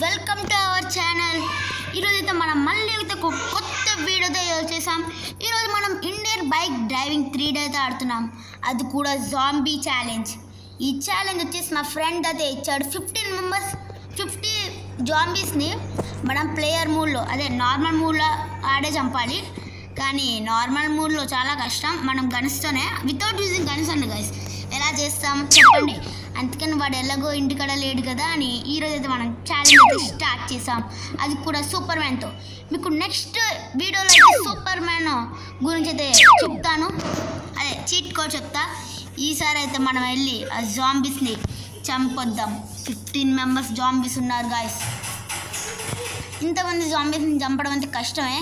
Welcome to our channel. ఈరోజైతే మనం మళ్ళీ అయితే ఒక కొత్త వీడియోతో చేసాం. ఈరోజు మనం ఇండియన్ బైక్ డ్రైవింగ్ 3 డేస్ అయితే ఆడుతున్నాం, అది కూడా జాంబీ ఛాలెంజ్. ఈ ఛాలెంజ్ వచ్చేసి మా ఫ్రెండ్ అయితే ఇచ్చాడు. 15 మెంబర్స్ 50 జాంబీస్ని మనం ప్లేయర్ మూడ్లో, అదే నార్మల్ మూడ్లో ఆడే చంపాలి. కానీ నార్మల్ మూడ్లో చాలా కష్టం. మనం గన్స్తోనే, వితౌట్ యూజింగ్ గన్స్ అండి గైస్. ఎలా చేస్తాం చెప్పండి. అందుకని వాడు ఎలాగో ఇంటికాడ లేడు కదా అని ఈరోజు అయితే మనం ఛాలెంజ్ అయితే స్టార్ట్ చేసాం, అది కూడా సూపర్ మ్యాన్తో. మీకు నెక్స్ట్ వీడియోలో అయితే సూపర్ మ్యాన్ గురించి అయితే చెప్తాను, అదే చీట్ కోడ్ చెప్తా. ఈసారి అయితే మనం వెళ్ళి ఆ జాంబీస్ని చంపొద్దాం. 15 మెంబర్స్ జాంబీస్ ఉన్నారు గాయస్. ఇంతమంది జాంబీస్ని చంపడం అంతే కష్టమే,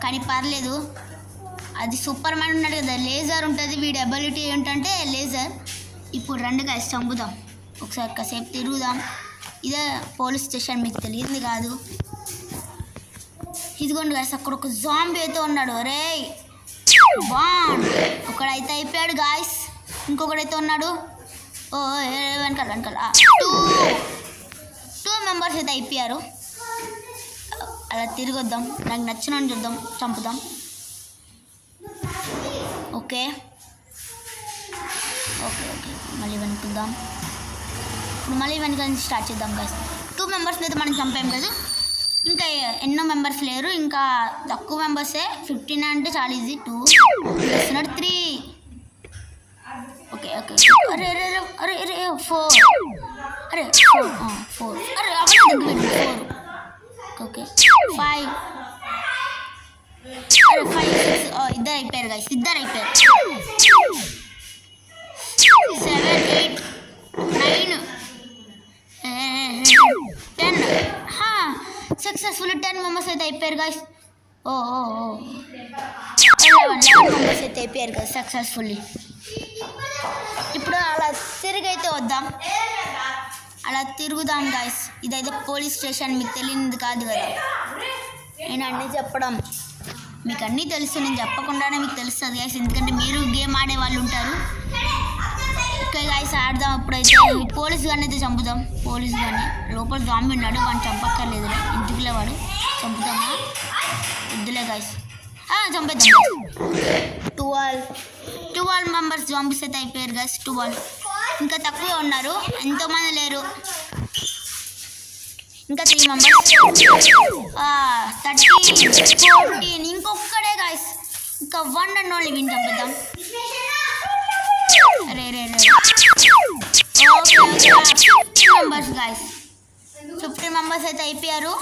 కానీ పర్లేదు. అది సూపర్ మ్యాన్ ఉన్నాడు కదా, లేజర్ ఉంటుంది. వీడి అబిలిటీ ఏంటంటే లేజర్. ఇప్పుడు రండి గాయస్ చంపుదాం. ఒకసారి కాసేపు తిరుగుదాం. ఇదే పోలీస్ స్టేషన్, మీకు తెలియదు కాదు. ఇదిగోండి గాయస్, అక్కడ ఒక జాంబీ అయితే ఉన్నాడు. రే బాన్, ఒకడైతే అయిపోయాడు గాయస్. ఇంకొకడైతే ఉన్నాడు. ఓ వెనకాల 2 మెంబర్స్ అయితే అయిపోయారు. అలా తిరిగొద్దాం, నాకు నచ్చిన చూద్దాం, చంపుదాం. ఓకే ఓకే ఓకే మళ్ళీ వెనుకుద్దాం. ఇప్పుడు మళ్ళీ వెనుక నుంచి స్టార్ట్ చేద్దాం గాయస్. 2 మెంబర్స్ని అయితే మనం చంపాం కదా, ఇంకా ఎన్నో మెంబర్స్ లేరు, ఇంకా తక్కువ మెంబర్సే. 15 అంటే చాలా ఈజీ. 2 3. ఓకే ఓకే అరే అరే అరే అరే 4. అరే 4 అరే అక్కడ 4. ఓకే 5. అరే 5 6. ఇద్దరు అయిపోయారు గాయస్, ఇద్దరు అయిపోయారు. 7 8 9 10. సక్సెస్ఫుల్ 10 మెంబర్స్ అయితే అయిపోయారు గాయస్. 11 మెంబర్స్ అయితే అయిపోయారు కదా సక్సెస్ఫుల్లీ. ఇప్పుడు అలా తిరిగైతే వద్దాం, అలా తిరుగుదాం గాయస్. ఇదైతే పోలీస్ స్టేషన్, మీకు తెలియనిది కాదు కదా. నేను అన్నీ చెప్పడం, మీకు అన్నీ తెలుసు, నేను చెప్పకుండానే మీకు తెలుస్తుంది గాయస్, ఎందుకంటే మీరు గేమ్ ఆడే వాళ్ళు ఉంటారు. ఓకే గాయస్ ఆడదాం. ఇప్పుడైతే పోలీస్ గాని అయితే చంపుదాం. పోలీస్ గాని లోపల జాంబీ ఉన్నాడు, వాడిని చంపక్కర్లేదులే, ఇంటికిలే వాడు. చంపుతామా? వద్దులే గాయస్, చంపేద్దాం. 12 మెంబర్స్ జాంబీస్ అయితే అయిపోయారు గాయస్. 12 ఇంకా తక్కువ ఉన్నారు, ఎంతోమంది లేరు. ఇంకా 3 మెంబర్స్ 13 14. ఇంకొక్కడే గాయస్, ఇంకా 1 అండ్ ఓన్లీ విన్. చంపేద్దాం. అరే రే రే ఓకే 15 మెంబర్స్ గాయస్. 50 మెంబర్స్ అయితే అయిపోయారు.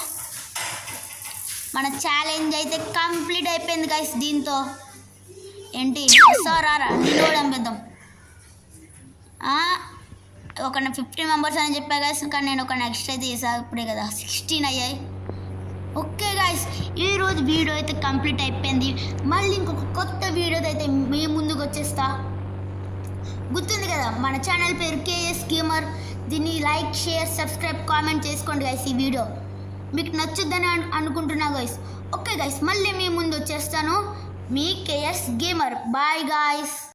మన ఛాలెంజ్ అయితే కంప్లీట్ అయిపోయింది గాయస్. దీంతో ఏంటి రారా నేను కూడా చంపేద్దాం. ఒక 50 మెంబర్స్ అని చెప్పా గాయస్, కానీ నేను ఒక నెక్స్ట్ అయితే చేసాను ఇప్పుడే కదా, 16 అయ్యాయి. ఓకే గాయస్, ఈరోజు వీడియో అయితే కంప్లీట్ అయిపోయింది. మళ్ళీ ఇంకొక కొత్త వీడియోతో అయితే మీ ముందుకు వచ్చేస్తా. గుర్తుంది కదా మన ఛానల్ పేరు కేఎస్ గేమర్. దీన్ని లైక్ షేర్ సబ్స్క్రైబ్ కామెంట్ చేసుకోండి గాయస్. ఈ వీడియో మీకు నచ్చుద్దని అనుకుంటున్నా గాయస్. ఓకే గాయస్, మళ్ళీ మీ ముందు వచ్చేస్తాను. మీ కేఎస్ గేమర్. Bye guys.